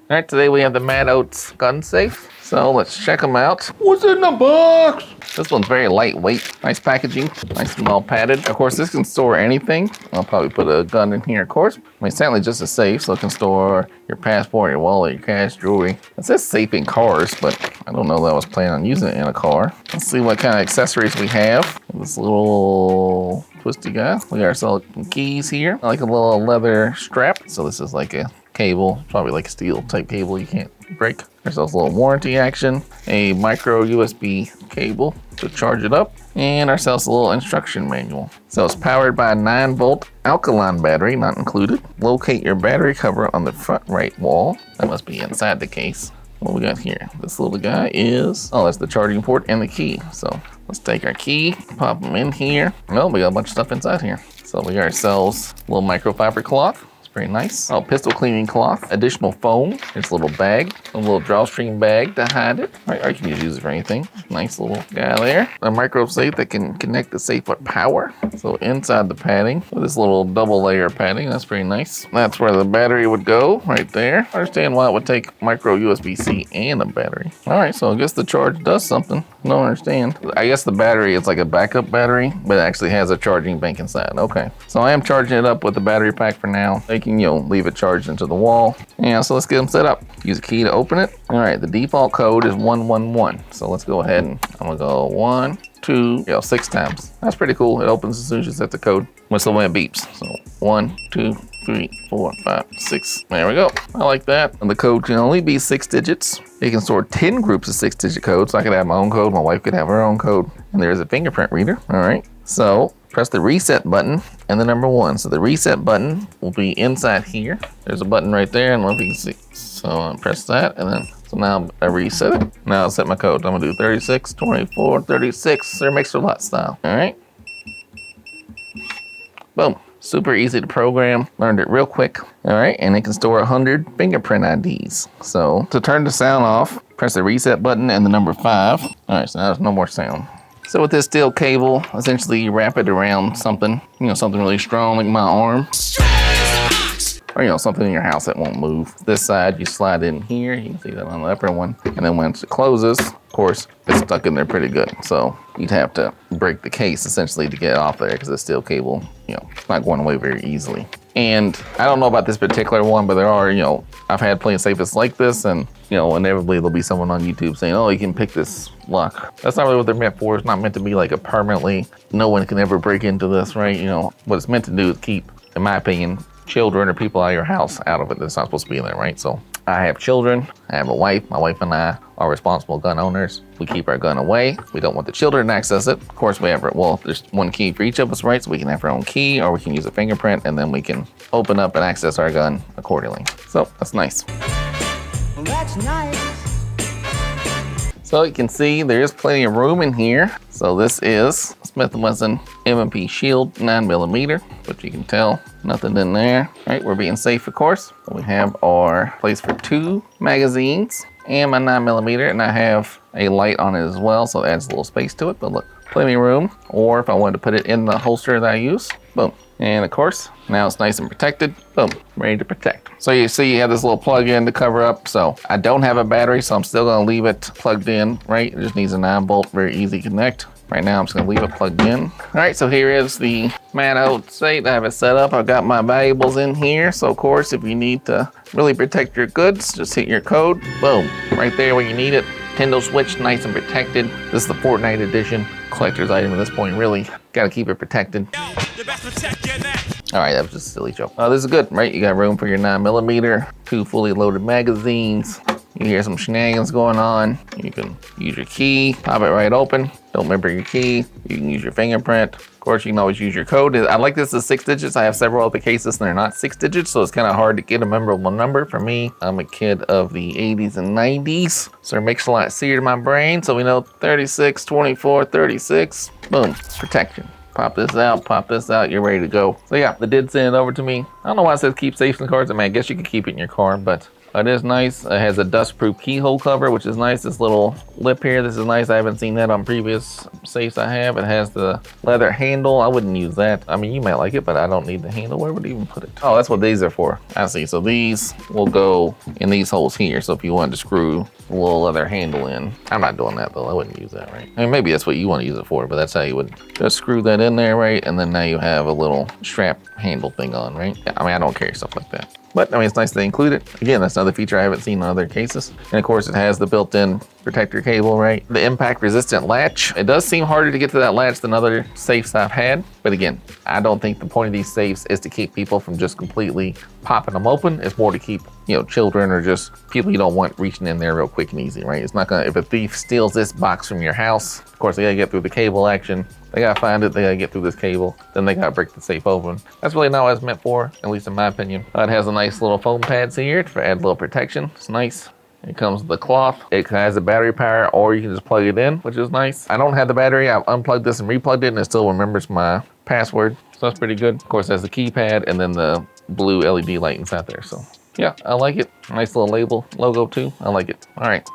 All right, today we have the MADOATS gun safe. So let's check them out. What's in the box? This one's very lightweight. Nice packaging, nice and well padded. Of course, this can store anything. I'll probably put a gun in here, of course. I mean, it's certainly just a safe, so it can store your passport, your wallet, your cash, jewelry. It says safe in cars, but I don't know that I was planning on using it in a car. Let's see what kind of accessories we have. This little twisty guy. We got ourselves some keys here. I like a little leather strap. So this is like a cable, probably like a steel type cable you can't break. There's also a little warranty action, a micro USB cable to charge it up, and ourselves a little instruction manual. So it's powered by a 9-volt alkaline battery, not included. Locate your battery cover on the front right wall. That must be inside the case. What we got here? This little guy is, oh, that's the charging port and the key. So let's take our key, pop them in here. Well, we got a bunch of stuff inside here. So we got ourselves a little microfiber cloth. Very nice. Oh, pistol cleaning cloth, additional foam. There's a little bag, a little drawstring bag to hide it. Or you can just use it for anything. Nice little guy there. A micro safe that can connect the safe with power. So inside the padding, with this little double layer padding, that's pretty nice. That's where the battery would go, right there. I understand why it would take micro USB-C and a battery. All right, so I guess the charge does something. I don't understand. I guess the battery is like a backup battery, but it actually has a charging bank inside. Okay, so I am charging it up with the battery pack for now. They can, leave it charged into the wall. Yeah, so let's get them set up. Use a key to open it. All right, the default code is 111. So let's go ahead and I'm gonna go 1, 2, 6 times. That's pretty cool. It opens as soon as you set the code. Whistle when it beeps. So 1, 2, 3, 4, 5, 6. There we go. I like that. And the code can only be 6 digits. It can store 10 groups of 6-digit codes. So I could have my own code. My wife could have her own code. And there's a fingerprint reader. All right. So press the reset button and the number 1. So the reset button will be inside here. There's a button right there. I don't know if you can see. So I press that and then, so now I reset it. Now I'll set my code. I'm gonna do 36, 24, 36. They're mixed lot style. All right. Boom. Super easy to program. Learned it real quick. All right, and it can store 100 fingerprint IDs. So to turn the sound off, press the reset button and the number 5. All right, so now there's no more sound. So with this steel cable, essentially you wrap it around something, something really strong like my arm. Or something in your house that won't move. This side, you slide in here. You can see that on the upper one. And then once it closes, of course, it's stuck in there pretty good. So you'd have to break the case essentially to get it off there because the steel cable, it's not going away very easily. And I don't know about this particular one, but there are, I've had plenty of safes like this, and inevitably there'll be someone on YouTube saying, oh, you can pick this lock. That's not really what they're meant for. It's not meant to be like a permanently, no one can ever break into this, right? What it's meant to do is keep, in my opinion, children or people out of your house out of it. That's not supposed to be in there, right? So I have children, I have a wife. My wife and I are responsible gun owners. We keep our gun away. We don't want the children to access it. Of course, there's one key for each of us, right? So we can have our own key, or we can use a fingerprint, and then we can open up and access our gun accordingly. So that's nice. Well, that's nice. So you can see there's plenty of room in here. So this is Smith & Wesson M&P Shield 9mm, but you can tell nothing in there. All right, we're being safe, of course. We have our place for 2 magazines and my 9mm, and I have a light on it as well, so it adds a little space to it. But look, plenty of room. Or if I wanted to put it in the holster that I use, boom. And of course, now it's nice and protected. Boom, ready to protect. So you see you have this little plug-in to cover up. So I don't have a battery, so I'm still gonna leave it plugged in, right? It just needs a 9-volt, very easy to connect. Right now, I'm just gonna leave it plugged in. All right, so here is the MADOATS safe. I have it set up. I've got my valuables in here. So of course, if you need to really protect your goods, just hit your code. Boom, right there where you need it. Nintendo Switch, nice and protected. This is the Fortnite edition. Collector's item at this point, really. Gotta keep it protected. All right, that was just a silly joke. This is good, right? You got room for your 9mm, 2 fully loaded magazines. You hear some shenanigans going on. You can use your key, pop it right open. Don't remember your key. You can use your fingerprint. Of course, you can always use your code. I like this as 6 digits. I have several other cases and they're not 6 digits, so it's kind of hard to get a memorable number. For me, I'm a kid of the 80s and 90s, so it makes a lot seared in my brain. So we know 36, 24, 36. Boom, protection. Pop this out, you're ready to go. So yeah, they did send it over to me. I don't know why it says keep safe in cars. I mean, I guess you could keep it in your car, but It is nice. It has a dust-proof keyhole cover, which is nice. This little lip here, this is nice. I haven't seen that on previous safes I have. It has the leather handle. I wouldn't use that. I mean, you might like it, but I don't need the handle. Where would I even put it? Oh, that's what these are for. I see. So these will go in these holes here. So if you wanted to screw a little leather handle in, I'm not doing that though. I wouldn't use that, right? I mean, maybe that's what you want to use it for, but that's how you would just screw that in there, right? And then now you have a little strap handle thing on, right? Yeah, I mean, I don't carry stuff like that. But I mean, it's nice they include it. Again, that's another feature I haven't seen in other cases. And of course, it has the built-in protector cable, right? The impact-resistant latch. It does seem harder to get to that latch than other safes I've had. But again, I don't think the point of these safes is to keep people from just completely popping them open. It's more to keep, you know, children or just people you don't want reaching in there real quick and easy, right? It's not gonna, if a thief steals this box from your house, of course, they gotta get through the cable action. They gotta find it, they gotta get through this cable, then they gotta break the safe open. That's really not what it's meant for, at least in my opinion. It has a nice little foam pads here to add a little protection. It's nice. It comes with the cloth. It has a battery power, or you can just plug it in, which is nice. I don't have the battery. I've unplugged this and replugged it, and it still remembers my password. So that's pretty good. Of course, it has the keypad and then the blue LED light inside there. So yeah, I like it. Nice little label, logo too. I like it. All right.